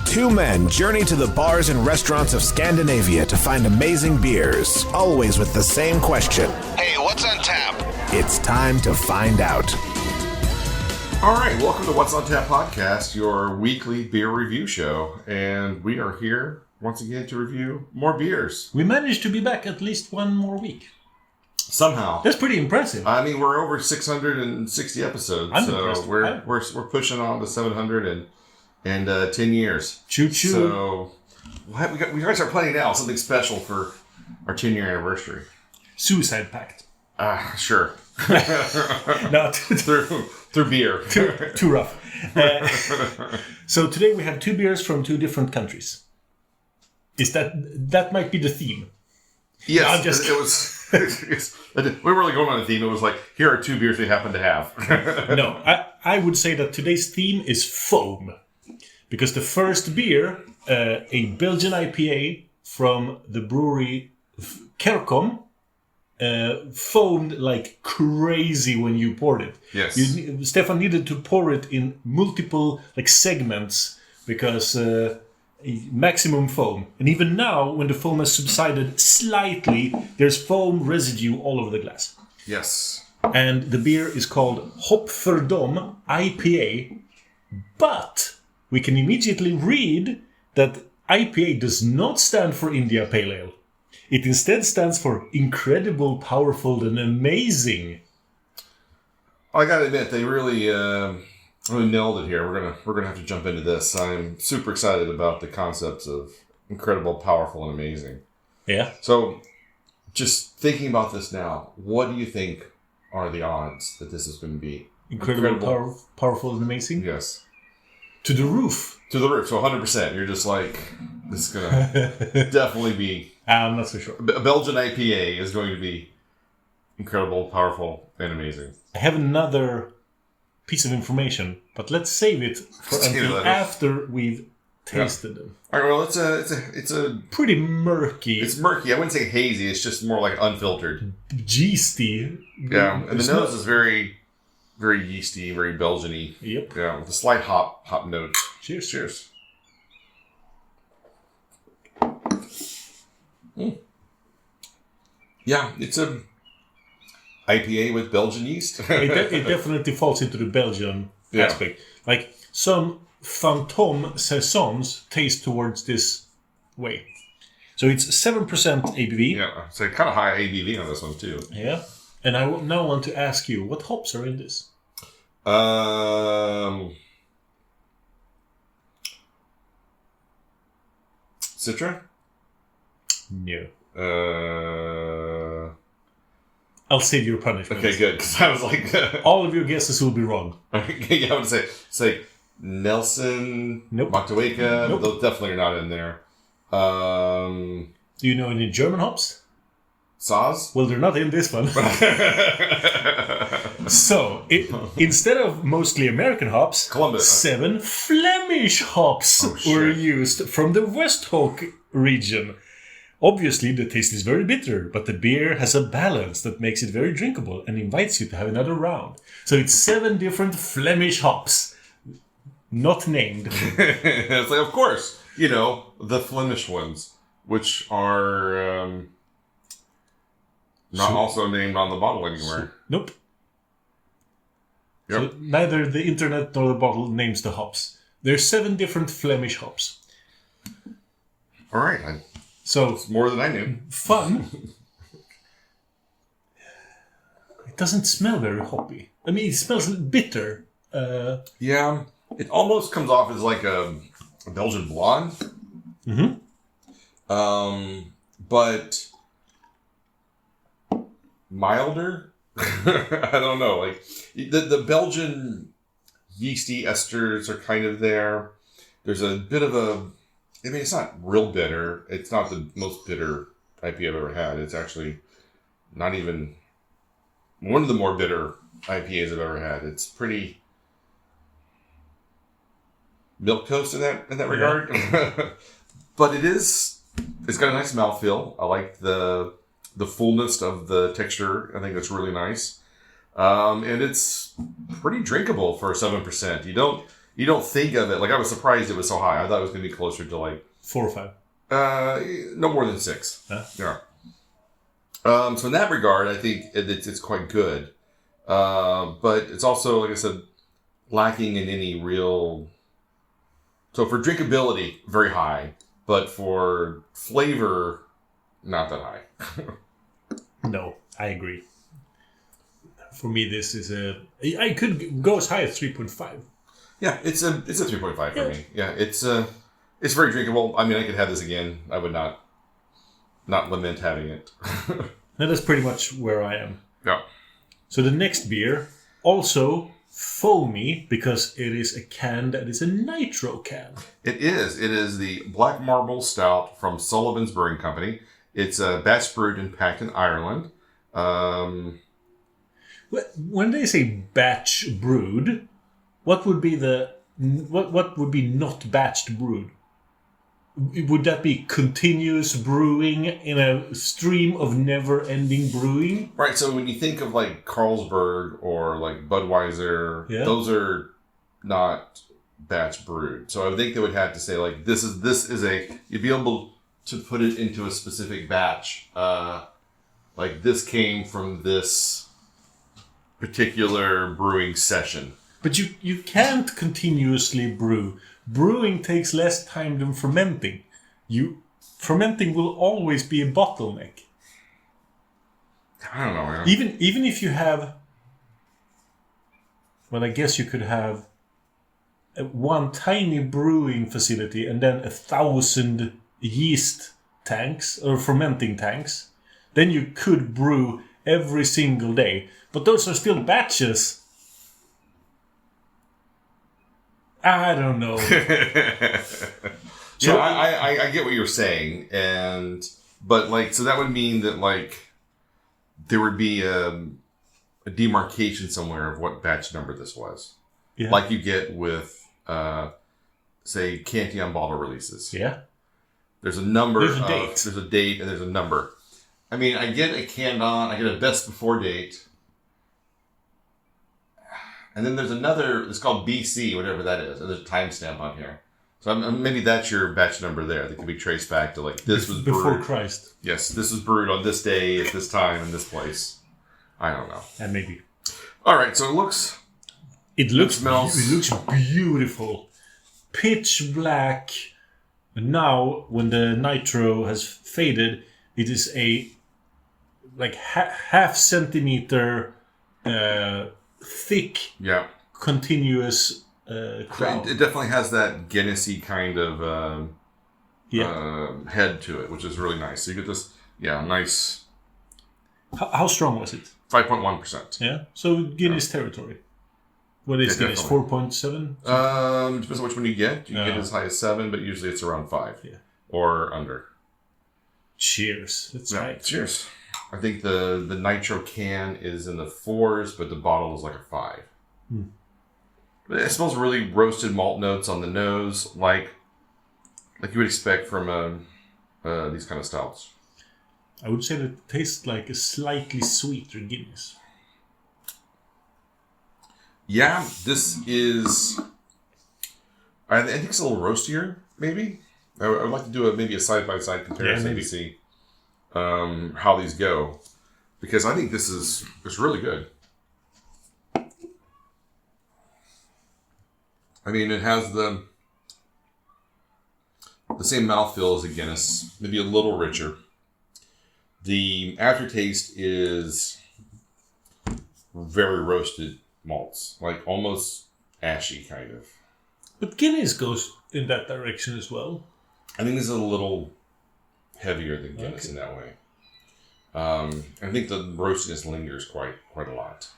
Two men journey to the bars and restaurants of Scandinavia to find amazing beers, always with the same question. Hey, what's on tap? It's time to find out. All right, welcome to What's on Tap Podcast, your weekly beer review show. And we are here once again to review more beers. We managed to be back at least one more week. Somehow. That's pretty impressive. I mean, we're over 660 episodes, we're pushing on to 700 and 10 years. Choo choo. So we got to start planning now something special for our 10-year anniversary. Suicide pact. Sure. No, through beer. Too rough. So today we have two beers from two different countries. That might be the theme? Yes, no, it was. We were really going on a theme. It was like, here are two beers we happen to have. No, I would say that today's theme is foam. Because the first beer, a Belgian IPA from the Brouwerij-Kerkon, foamed like crazy when you poured it. Yes. Stefan needed to pour it in multiple segments because maximum foam. And even now, when the foam has subsided slightly, there's foam residue all over the glass. Yes. And the beer is called Verdomme IPA, but we can immediately read that IPA does not stand for India Pale Ale. It instead stands for incredible, powerful, and amazing. I gotta admit, they really nailed it here. We're gonna have to jump into this. I'm super excited about the concepts of incredible, powerful, and amazing. Yeah. So, just thinking about this now, what do you think are the odds that this is going to be incredible. Powerful, and amazing? Yes. To the roof. To the roof. So 100%. You're just like, this is gonna definitely be. I'm not so sure. A Belgian IPA is going to be incredible, powerful, and amazing. I have another piece of information, but let's save it for until after we've tasted them. All right. Well, it's a pretty murky. It's murky. I wouldn't say hazy. It's just more like unfiltered. Yeasty. Yeah, and the nose is very, very yeasty, very Belgian-y. Yep. Yeah, with a slight hop note. Cheers. Cheers. Yeah, it's a IPA with Belgian yeast. it definitely falls into the Belgian aspect. Like some Fantôme saisons taste towards this way. So it's 7% ABV. Yeah, it's a kind of high ABV on this one too. Yeah. And I now want to ask you, what hops are in this? Citra? No. I'll save your punishment. Okay, good. Because I was like... all of your guesses will be wrong. Yeah, I would say... It's like Nelson, nope. Moctaweka. Nope. Those definitely are not in there. Do you know any German hops? Saaz? Well, they're not in this one. So, instead of mostly American hops, Columbus. 7 Flemish hops were used from the Westhoek region. Obviously, the taste is very bitter, but the beer has a balance that makes it very drinkable and invites you to have another round. So it's 7 different Flemish hops, not named. It's like, of course, the Flemish ones, which are not also named on the bottle anywhere. Nope. Yep. So neither the internet nor the bottle names the hops. There's 7 different Flemish hops. All right. So it's more than I knew. Fun. It doesn't smell very hoppy. I mean, it smells bitter. Yeah. It almost comes off as like a Belgian blonde. Mm-hmm. But milder. I don't know. Like the Belgian yeasty esters are kind of there. There's a bit of I mean, it's not real bitter. It's not the most bitter IPA I've ever had. It's actually not even one of the more bitter IPAs I've ever had. It's pretty milquetoast in that regard. But it's got a nice mouthfeel. I like the fullness of the texture. I think that's really nice. And it's pretty drinkable for 7%. You You don't think of it. Like, I was surprised it was so high. I thought it was going to be closer to, like... 4 or 5. No more than 6. Huh? Yeah. So in that regard, I think it's quite good. But it's also, like I said, lacking in any real... So for drinkability, very high. But for flavor, not that high. No, I agree. For me, this is I could go as high as 3.5. Yeah, it's a 3.5 for me. Yeah, it's very drinkable. I mean, I could have this again. I would not lament having it. Now that's pretty much where I am. Yeah. So the next beer, also foamy, because it is a can that is a nitro can. It is. It is the Black Marble Stout from Sullivan's Brewing Company. It's batch brewed and packed in Ireland. When they say batch brewed, what would be what would be not batched brewed? Would that be continuous brewing in a stream of never-ending brewing? Right. So when you think of like Carlsberg or like Budweiser, those are not batch brewed. So I would think they would have to say like this is a you'd be able to put it into a specific batch. Like this came from this particular brewing session. But you can't continuously brew. Brewing takes less time than fermenting. Fermenting will always be a bottleneck. I don't know, man. Even if you have... Well, I guess you could have one tiny brewing facility and then 1,000 yeast tanks or fermenting tanks. Then you could brew every single day. But those are still batches. I don't know. So I get what you're saying, but like so that would mean that like there would be a demarcation somewhere of what batch number this was, like you get with say Cantillon bottle releases. Yeah, there's a number. There's a date. There's a date and there's a number. I mean, I get a Candon, I get a best before date. And then there's another, it's called BC, whatever that is. And there's a timestamp on here. So maybe that's your batch number there. That can be traced back to like, this was before brewed. Christ. Yes, this was brewed on this day, at this time, in this place. I don't know. And maybe. All right, so it looks beautiful. Pitch black. And now, when the nitro has faded, it is a like half centimeter thick, continuous crown. It definitely has that Guinness-y kind of head to it, which is really nice. So you get this, nice. How strong was it? 5.1%. Yeah, so Guinness territory. What is Guinness? 4.7? Depends on which one you get. You can get as high as 7, but usually it's around 5 or under. Cheers. That's right. Cheers. I think the nitro can is in the 4s, but the bottle is like a 5. But it smells really roasted malt notes on the nose, like you would expect from these kind of stouts. I would say that it tastes like a slightly sweeter Guinness. Yeah, this is... I think it's a little roastier, maybe. I would like to do maybe a side-by-side comparison to see how these go. Because I think it's really good. I mean, it has the same mouthfeel as a Guinness, maybe a little richer. The aftertaste is very roasted malts, like almost ashy kind of. But Guinness goes in that direction as well. I think this is a little heavier than Guinness in that way. I think the roastiness lingers quite a lot.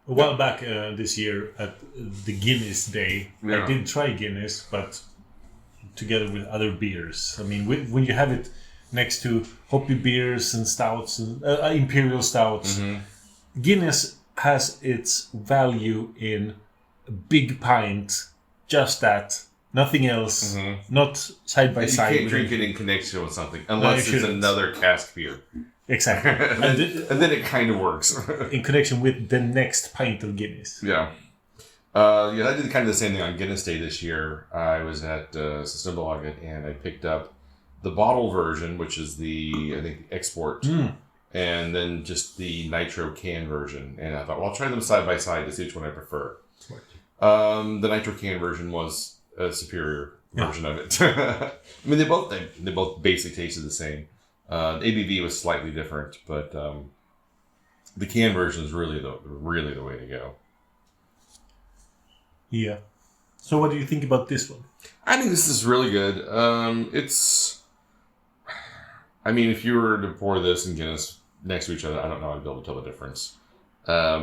A while back this year at the Guinness Day, I did try Guinness, but together with other beers. I mean, when you have it next to hoppy beers and stouts and imperial stouts, Guinness has its value in a big pint, just that, nothing else, not side by side. You can't drink it in connection with something unless it's another cask beer. Exactly. and then it kind of works. In connection with the next pint of Guinness. Yeah. I did kind of the same thing on Guinness Day this year. I was at Systembolaget and I picked up the bottle version, which is the, I think, export, and then just the nitro can version. And I thought, well, I'll try them side by side to see which one I prefer. The nitro can version was a superior version of it. I mean, they both basically tasted the same. ABV was slightly different, but the can version is really the way to go. Yeah. So what do you think about this one? I think this is really good. I mean, if you were to pour this and Guinness next to each other, I don't know how I'd be able to tell the difference. I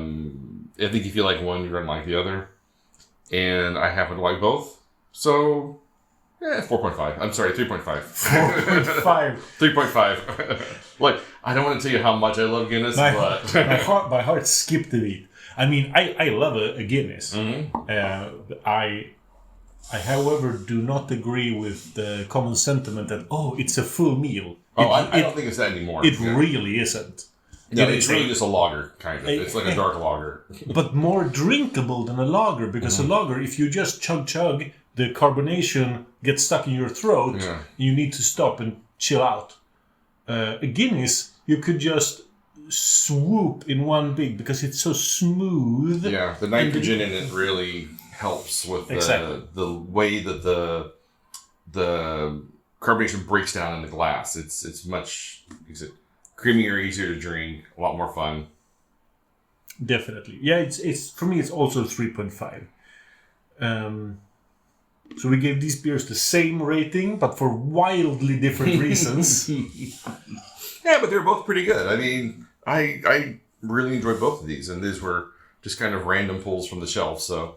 think if you like one, you're going to like the other. And I happen to like both. So, 4.5. I'm sorry, 3.5. 4.5. 3.5. Like, I don't want to tell you how much I love Guinness, but... my heart skipped a beat. I mean, I love a Guinness. Mm-hmm. I, however, do not agree with the common sentiment that, it's a full meal. I don't think it's that anymore. It really isn't. No, it's really just a lager, kind of. It's like a dark lager. But more drinkable than a lager, because a lager, if you just chug, the carbonation gets stuck in your throat. Yeah. You need to stop and chill out. A Guinness, you could just swoop in one big because it's so smooth. Yeah, the nitrogen in it really helps with the way that the carbonation breaks down in the glass. It's much creamier, easier to drink, a lot more fun. Definitely. Yeah, it's for me it's also 3.5. So we gave these beers the same rating, but for wildly different reasons. Yeah, but they're both pretty good. I mean, I really enjoyed both of these, and these were just kind of random pulls from the shelf, so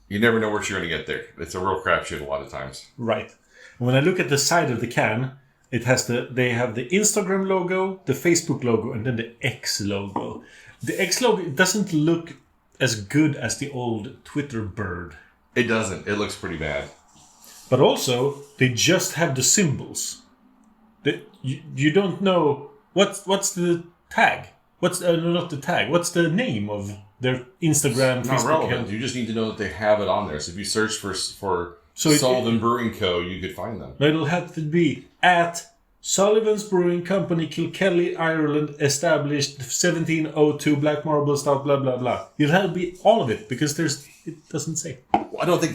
you never know what you're going to get there. It's a real crapshoot a lot of times. Right. When I look at the side of the can, they have the Instagram logo, the Facebook logo, and then the X logo. The X logo, it doesn't look as good as the old Twitter bird. It doesn't. It looks pretty bad. But also, they just have the symbols. You don't know what's the tag. Not the tag. What's the name of their Instagram, Facebook relevant. Account? You just need to know that they have it on there. So if you search for Sullivan Brewing Co., you could find them. It'll have to be at Sullivan's Brewing Company, Kilkelly, Ireland, established 1702, Black Marble Stout, blah blah blah. It'll have to be all of it because it doesn't say. Well, I don't think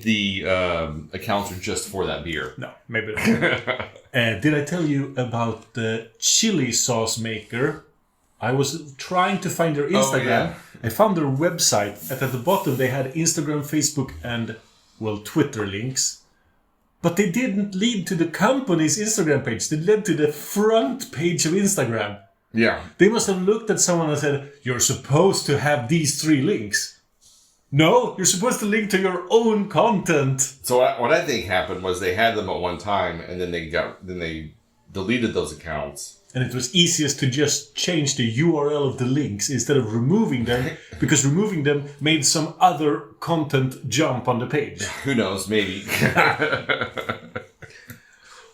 the accounts are just for that beer. No, maybe not. Did I tell you about the chili sauce maker? I was trying to find their Instagram. Oh, yeah. I found their website, and at the bottom they had Instagram, Facebook, and Twitter links. But they didn't lead to the company's Instagram page. They led to the front page of Instagram. Yeah. They must have looked at someone and said, "You're supposed to have these 3 links." No, you're supposed to link to your own content. So what I think happened was they had them at one time, and then they deleted those accounts. And it was easiest to just change the URL of the links instead of removing them, because removing them made some other content jump on the page. Who knows? Maybe.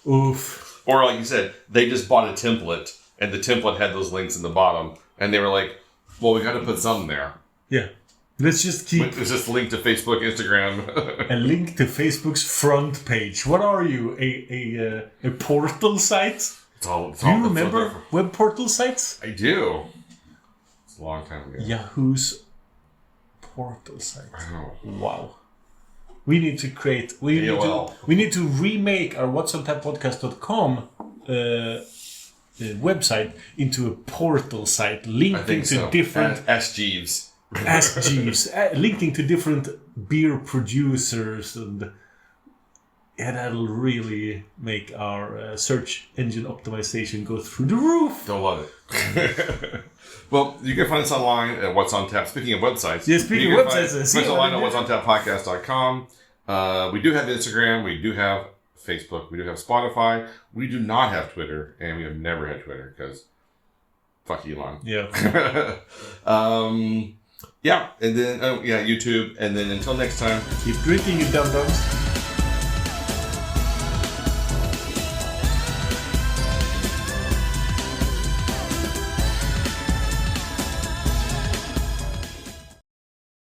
Oof. Or like you said, they just bought a template, and the template had those links in the bottom, and they were like, "Well, we got to put some there." Yeah. Let's just keep... It's just linked to Facebook, Instagram. A link to Facebook's front page. What are you? A portal site? Do you remember web portal sites? I do. It's a long time ago. Yahoo's portal site. Oh. Wow. We need to create... We need to remake our whatsontappodcast.com website into a portal site linking to different... Ask Jeeves. Ask Jeeves. Linking to different beer producers, and that'll really make our search engine optimization go through the roof. They'll love it. Well, you can find us online at What's on Tap. Speaking of websites, speaking of websites, find us online at what'sontappodcast.com. We do have Instagram. We do have Facebook. We do have Spotify. We do not have Twitter, and we have never had Twitter because fuck Elon. Yeah. Yeah, and then YouTube, and then until next time, keep drinking, you dum-dums.